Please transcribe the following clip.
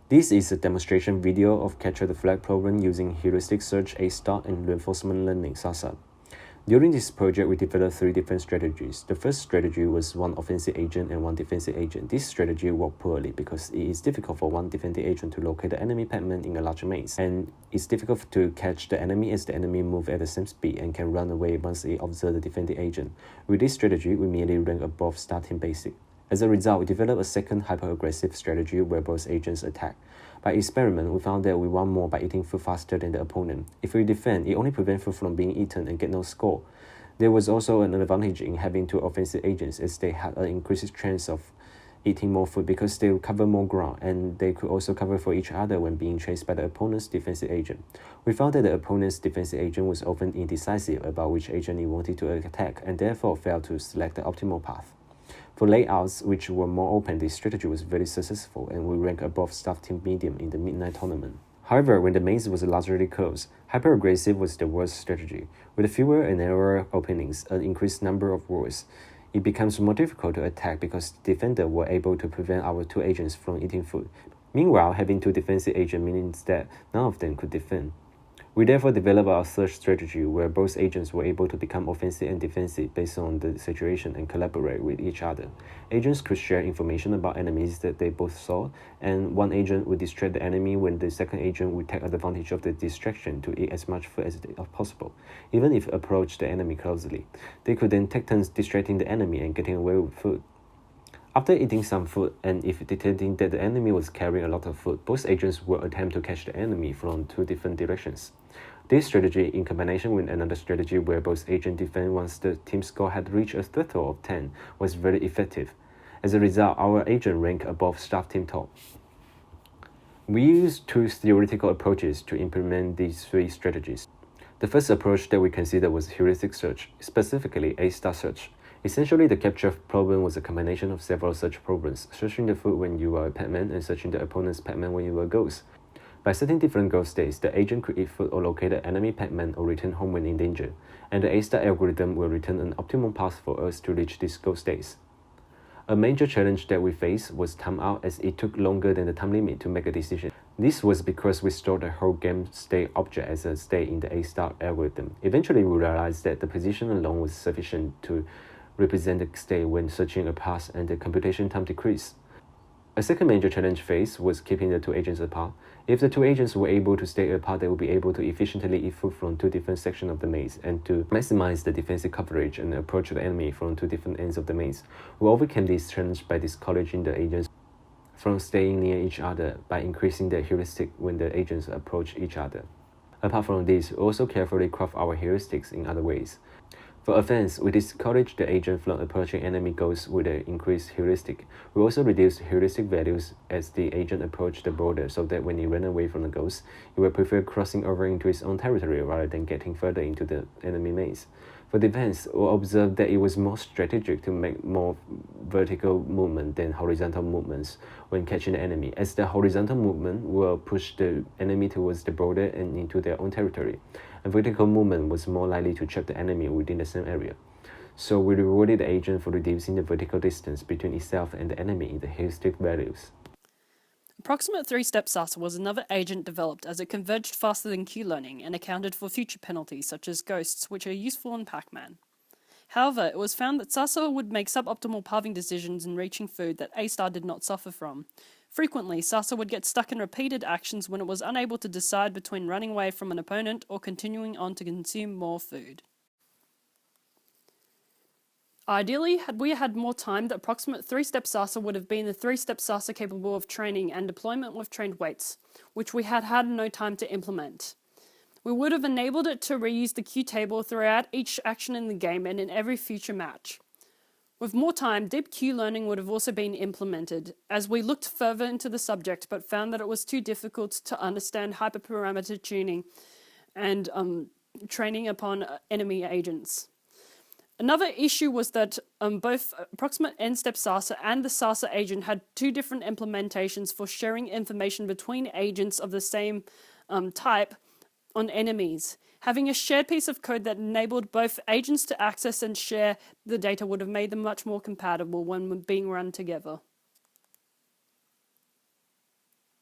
This is a demonstration video of Capture the Flag problem using heuristic search A** and reinforcement learning (SASA). During this project, we developed 3 different strategies. The first strategy was 1 offensive agent and 1 defensive agent. This strategy worked poorly because it is difficult for 1 defensive agent to locate the enemy Pacman in a large maze, and it's difficult to catch the enemy as the enemy moves at the same speed and can run away once it observes the defensive agent. With this strategy, we merely rank above starting basic. As a result, we developed a second hyper-aggressive strategy where both agents attack. By experiment, we found that we won more by eating food faster than the opponent. If we defend, it only prevents food from being eaten and get no score. There was also an advantage in having 2 offensive agents, as they had an increased chance of eating more food because they would cover more ground, and they could also cover for each other when being chased by the opponent's defensive agent. We found that the opponent's defensive agent was often indecisive about which agent he wanted to attack, and therefore failed to select the optimal path. For layouts which were more open, this strategy was very successful, and we ranked above staff team medium in the midnight tournament. However, when the maze was largely closed, hyper-aggressive was the worst strategy. With fewer and narrower openings, an increased number of walls, it becomes more difficult to attack because the defenders were able to prevent our 2 agents from eating food. Meanwhile, having 2 defensive agents means that none of them could defend. We therefore developed our third strategy where both agents were able to become offensive and defensive based on the situation and collaborate with each other. Agents could share information about enemies that they both saw, and 1 agent would distract the enemy when the second agent would take advantage of the distraction to eat as much food as possible, even if approach the enemy closely. They could then take turns distracting the enemy and getting away with food. After eating some food, and if detecting that the enemy was carrying a lot of food, both agents would attempt to catch the enemy from 2 different directions. This strategy, in combination with another strategy where both agents defend once the team score had reached a threshold of 10, was very effective. As a result, our agent ranked above staff team top. We used 2 theoretical approaches to implement these 3 strategies. The first approach that we considered was heuristic search, specifically A* search. Essentially, the capture problem was a combination of several search problems, searching the food when you were a Pacman and searching the opponent's Pacman when you were a ghost. By setting different goal states, the agent could eat food or locate the enemy Pacman or return home when in danger, and the A* algorithm will return an optimal path for us to reach these goal states. A major challenge that we faced was timeout, as it took longer than the time limit to make a decision. This was because we stored the whole game state object as a state in the A* algorithm. Eventually, we realized that the position alone was sufficient to represent the state when searching a path, and the computation time decreased. A second major challenge faced was keeping the 2 agents apart. If the 2 agents were able to stay apart, they would be able to efficiently eat food from 2 different sections of the maze, and to maximize the defensive coverage and approach the enemy from 2 different ends of the maze. We overcame this challenge by discouraging the agents from staying near each other by increasing the heuristic when the agents approach each other. Apart from this, we also carefully craft our heuristics in other ways. For offense, we discourage the agent from approaching enemy goals with an increased heuristic. We also reduce heuristic values as the agent approached the border, so that when he ran away from the ghost, he would prefer crossing over into his own territory rather than getting further into the enemy maze. For defense, we observed that it was more strategic to make more vertical movement than horizontal movements when catching the enemy, as the horizontal movement will push the enemy towards the border and into their own territory. A vertical movement was more likely to trap the enemy within the same area. So we rewarded the agent for reducing the vertical distance between itself and the enemy in the heuristic values. Approximate 3-step SASA was another agent developed as it converged faster than Q-learning and accounted for future penalties such as ghosts, which are useful in Pacman. However, it was found that SASA would make suboptimal pathing decisions in reaching food that A* did not suffer from. Frequently, SASA would get stuck in repeated actions when it was unable to decide between running away from an opponent or continuing on to consume more food. Ideally, had we had more time, the approximate 3-step SASA would have been the 3-step SASA capable of training and deployment with trained weights, which we had no time to implement. We would have enabled it to reuse the Q table throughout each action in the game and in every future match. With more time, deep Q learning would have also been implemented, as we looked further into the subject but found that it was too difficult to understand hyperparameter tuning and training upon enemy agents. Another issue was that both approximate n-step SASA and the SASA agent had 2 different implementations for sharing information between agents of the same type on enemies. Having a shared piece of code that enabled both agents to access and share the data would have made them much more compatible when being run together.